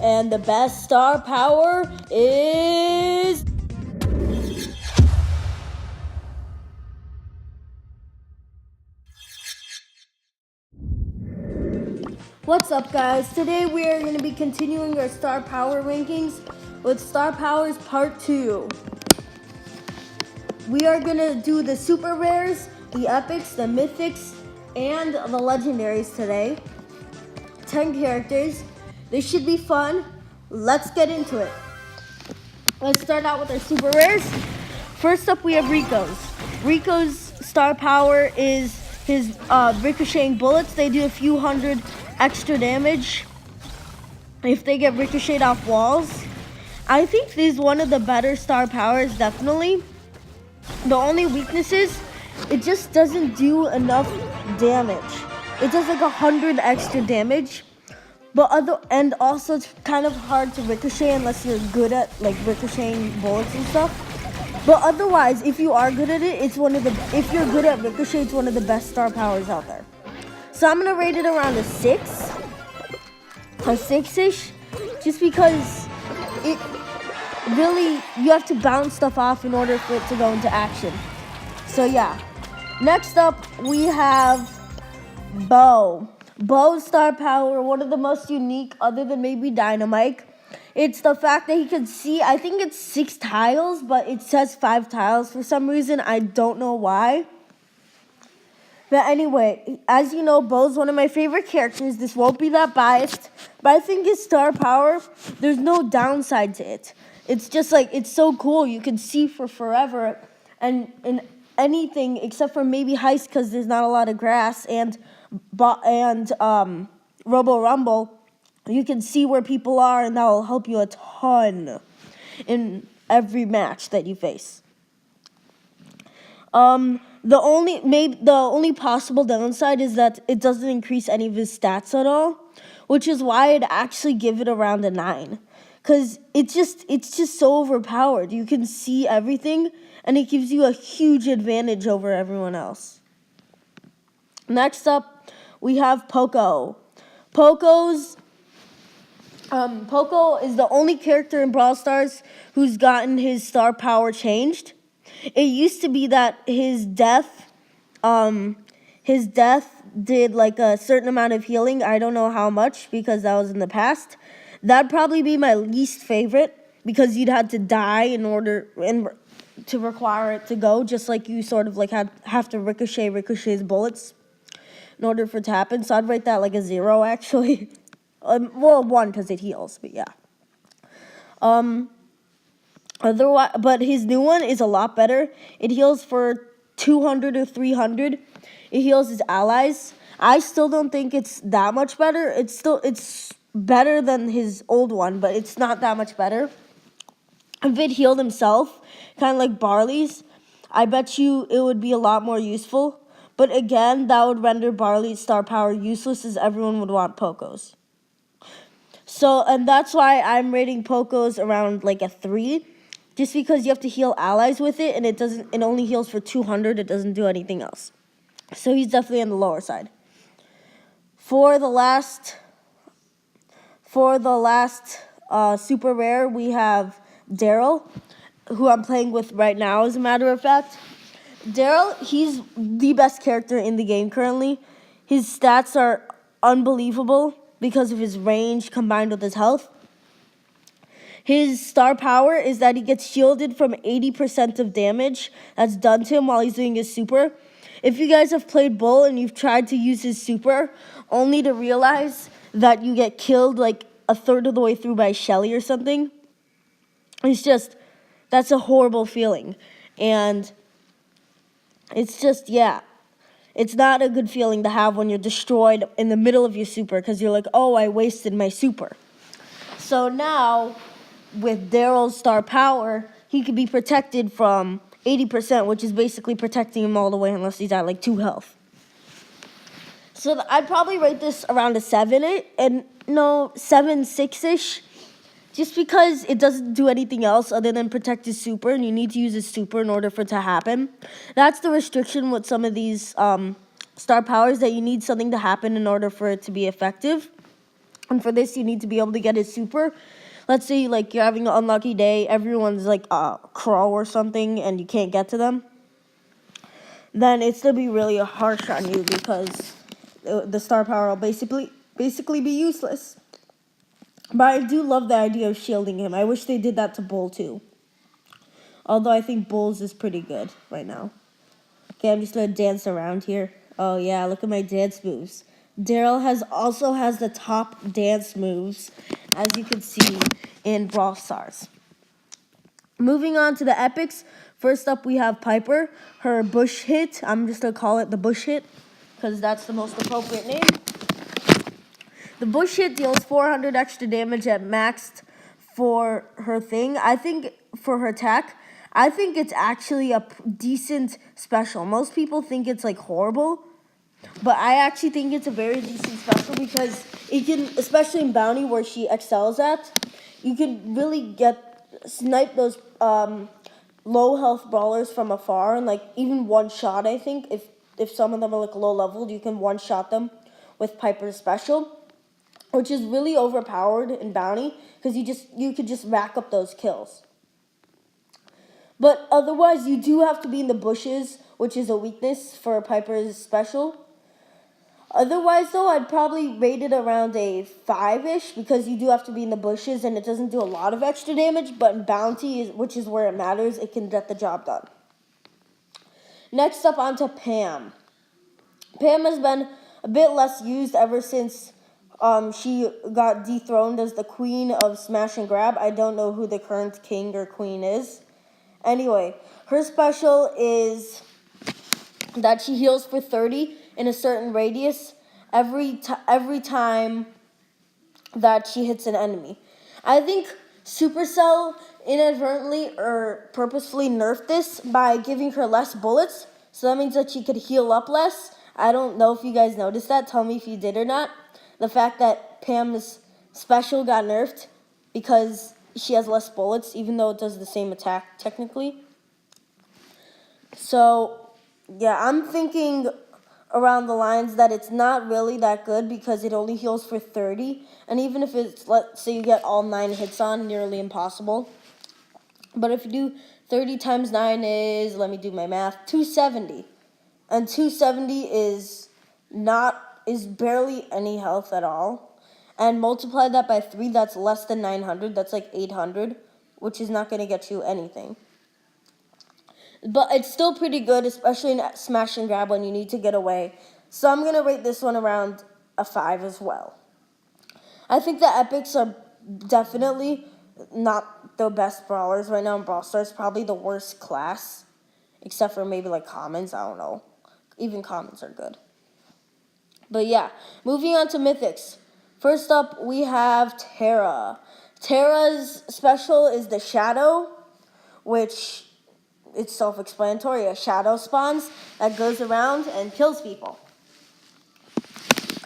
And the best star power is... What's up, guys? Today we are going to be continuing our star power rankings with star powers part 2. We are going to do the super rares, the epics, the mythics, and the legendaries today. 10 characters. This should be fun. Let's get into it. Let's start out with our super rares. First up, we have Rico's. Rico's star power is his ricocheting bullets. They do a few hundred extra damage if they get ricocheted off walls. I think this is one of the better star powers, definitely. The only weakness is it just doesn't do enough damage. It does like 100 extra damage, but also it's kind of hard to ricochet unless you're good at like ricocheting bullets and stuff. But otherwise, if you are good at it, if you're good at ricochet, it's one of the best star powers out there. So I'm gonna rate it around a 6-ish, just because it really, you have to bounce stuff off in order for it to go into action. So yeah. Next up, we have Bow. Bow's star power, one of the most unique other than maybe Dynamite. It's the fact that he can see, I think it's 6 tiles, but it says 5 tiles for some reason. I don't know why. But anyway, as you know, Bow's one of my favorite characters. This won't be that biased, but I think his star power, there's no downside to it. It's just like, it's so cool. You can see for forever, and in anything except for maybe Heist, because there's not a lot of grass, and Robo Rumble, you can see where people are, and that will help you a ton in every match that you face. The only possible downside is that it doesn't increase any of his stats at all, which is why I'd actually give it around a 9. Because it's just so overpowered. You can see everything, and it gives you a huge advantage over everyone else. Next up, we have Poco. Poco is the only character in Brawl Stars who's gotten his star power changed. It used to be that his death did like a certain amount of healing. I don't know how much because that was in the past. That'd probably be my least favorite because you'd have to die in order to require it to go, just like you sort of like have to ricochet's bullets in order for it to happen. So I'd rate that like a 0 actually. Well, 1 because it heals, but yeah. Otherwise, but his new one is a lot better. It heals for 200 or 300. It heals his allies. I still don't think it's that much better. It's better than his old one, but it's not that much better. If it healed himself, kind of like Barley's, I bet you it would be a lot more useful. But again, that would render Barley's star power useless, as everyone would want Poco's. So, and that's why I'm rating Poco's around like a 3. Just because you have to heal allies with it, and it only heals for 200, it doesn't do anything else. So he's definitely on the lower side. For the last super rare, we have Daryl, who I'm playing with right now, as a matter of fact. Daryl, he's the best character in the game currently. His stats are unbelievable because of his range combined with his health. His star power is that he gets shielded from 80% of damage that's done to him while he's doing his super. If you guys have played Bull and you've tried to use his super, only to realize that you get killed like a third of the way through by Shelly or something, that's a horrible feeling. And it's just, yeah, it's not a good feeling to have when you're destroyed in the middle of your super because you're like, oh, I wasted my super. So now, with Daryl's star power, he could be protected from 80%, which is basically protecting him all the way unless he's at like 2 health. So I'd probably rate this around a 7, 6-ish, just because it doesn't do anything else other than protect his super, and you need to use his super in order for it to happen. That's the restriction with some of these star powers, that you need something to happen in order for it to be effective. And for this, you need to be able to get his super. Let's say like you're having an unlucky day, everyone's like a crow or something, and you can't get to them. Then it's gonna be really harsh on you because the star power will basically be useless. But I do love the idea of shielding him. I wish they did that to Bull too. Although I think Bull's is pretty good right now. Okay, I'm just gonna dance around here. Oh yeah, look at my dance moves. Daryl also has the top dance moves, as you can see in Brawl Stars. Moving on to the epics. First up, we have Piper. Her bush hit. I'm just gonna call it the bush hit because that's the most appropriate name. The bush hit deals 400 extra damage at maxed for her thing. I think for her attack, I think it's actually a decent special. Most people think it's like horrible, but I actually think it's a very decent special because it can, especially in Bounty where she excels at, you can really snipe those low health brawlers from afar and like even one shot. I think if some of them are like low leveled, you can one shot them with Piper's special, which is really overpowered in Bounty because you could just rack up those kills. But otherwise, you do have to be in the bushes, which is a weakness for Piper's special. Otherwise, though, I'd probably rate it around a 5-ish because you do have to be in the bushes and it doesn't do a lot of extra damage. But in Bounty, which is where it matters, it can get the job done. Next up, onto Pam. Pam has been a bit less used ever since she got dethroned as the queen of smash and grab. I don't know who the current king or queen is. Anyway, her special is that she heals for 30 in a certain radius every time that she hits an enemy. I think Supercell inadvertently or purposefully nerfed this by giving her less bullets. So that means that she could heal up less. I don't know if you guys noticed that. Tell me if you did or not. The fact that Pam's special got nerfed because she has less bullets, even though it does the same attack technically. So, yeah, I'm thinking around the lines that it's not really that good because it only heals for 30. And even if it's, let's say you get all 9 hits on, nearly impossible. But if you do 30 times 9 is, let me do my math, 270. And 270 is barely any health at all. And multiply that by 3, that's less than 900. That's like 800, which is not going to get you anything. But it's still pretty good, especially in smash and grab when you need to get away. So I'm going to rate this one around a 5 as well. I think the epics are definitely not the best brawlers right now in Brawl Stars. Probably the worst class, except for maybe like commons. I don't know. Even commons are good. But yeah, moving on to mythics. First up, we have Terra. Terra's special is the Shadow, which it's self-explanatory. A shadow spawns that goes around and kills people.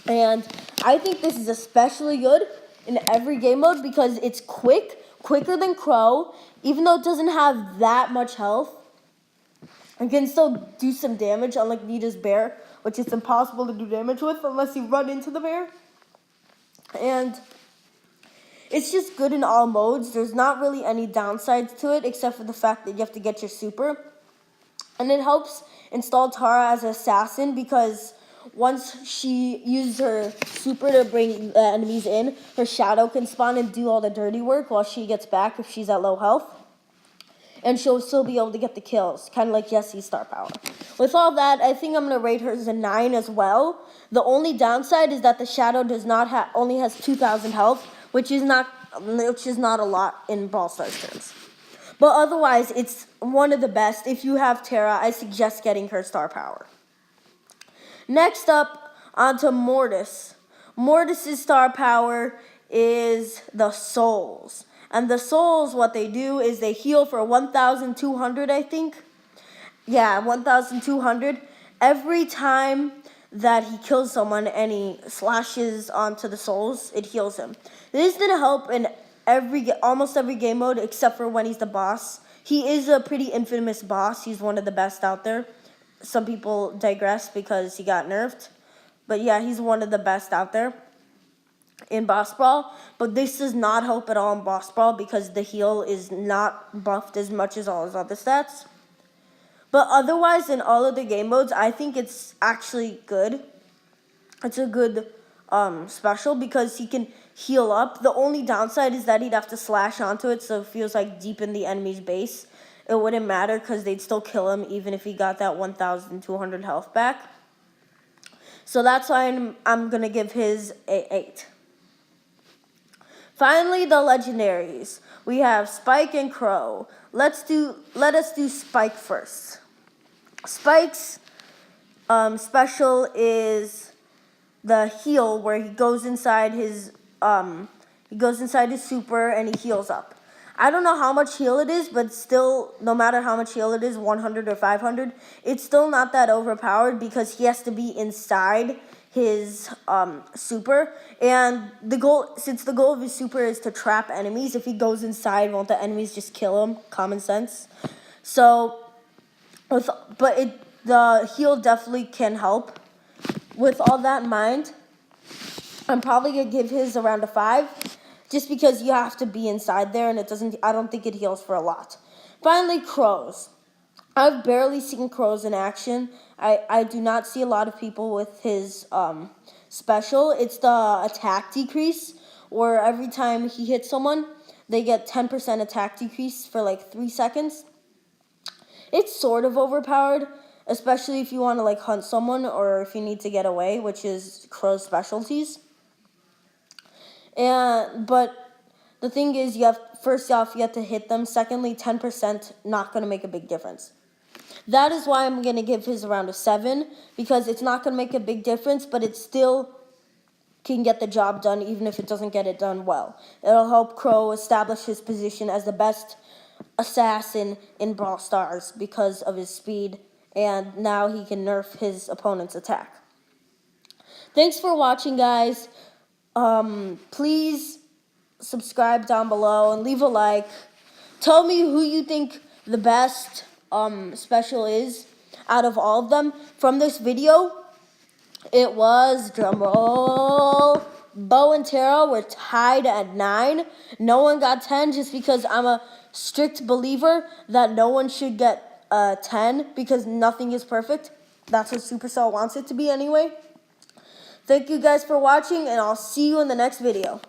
And I think this is especially good in every game mode because it's quicker than Crow, even though it doesn't have that much health. It can still do some damage, unlike Nita's bear, which is impossible to do damage with unless you run into the bear. And it's just good in all modes. There's not really any downsides to it except for the fact that you have to get your super. And it helps install Tara as an assassin because once she uses her super to bring the enemies in, her shadow can spawn and do all the dirty work while she gets back if she's at low health. And she'll still be able to get the kills, kind of like Jesse's star power. With all that, I think I'm going to rate her as a 9 as well. The only downside is that the shadow only has 2,000 health, which is not a lot in Brawl Stars terms. But otherwise, it's one of the best. If you have Terra, I suggest getting her star power. Next up, onto Mortis. Mortis's star power is the souls. And the souls, what they do is they heal for 1,200, I think. Yeah, 1,200. Every time that he kills someone and he slashes onto the souls, it heals him. This is going to help in almost every game mode except for when he's the boss. He is a pretty infamous boss. He's one of the best out there. Some people digress because he got nerfed. But yeah, he's one of the best out there. in Boss Brawl, but this does not help at all in Boss Brawl because the heal is not buffed as much as all his other stats. But otherwise, in all of the game modes, I think it's actually good. It's a good special because he can heal up. The only downside is that he'd have to slash onto it, so it feels like deep in the enemy's base. It wouldn't matter because they'd still kill him even if he got that 1,200 health back. So that's why I'm going to give his a 8. Finally, the legendaries. We have Spike and Crow. Let us do Spike first. Spike's special is the heal, where he goes inside his super and he heals up. I don't know how much heal it is, but still, no matter how much heal it is, 100 or 500, it's still not that overpowered because he has to be inside his super. And since the goal of his super is to trap enemies, if he goes inside, won't the enemies just kill him? Common sense. So, the heal definitely can help. With all that in mind, I'm probably gonna give his around a 5. Just because you have to be inside there, and I don't think it heals for a lot. Finally, Crows. I've barely seen Crows in action. I do not see a lot of people with his special. It's the attack decrease, where every time he hits someone, they get 10% attack decrease for like 3 seconds. It's sort of overpowered, especially if you want to like hunt someone or if you need to get away, which is Crow's specialties. But the thing is, first off, you have to hit them. Secondly, 10% not going to make a big difference. That is why I'm going to give his around a 7, because it's not going to make a big difference, but it still can get the job done, even if it doesn't get it done well. It'll help Crow establish his position as the best assassin in Brawl Stars because of his speed, and now he can nerf his opponent's attack. Thanks for watching, guys. Please subscribe down below and leave a like. Tell me who you think the best special is out of all of them. From this video, it was, drumroll, Bo and Tara were tied at 9. No one got 10 just because I'm a strict believer that no one should get 10 because nothing is perfect. That's what Supercell wants it to be anyway. Thank you guys for watching, and I'll see you in the next video.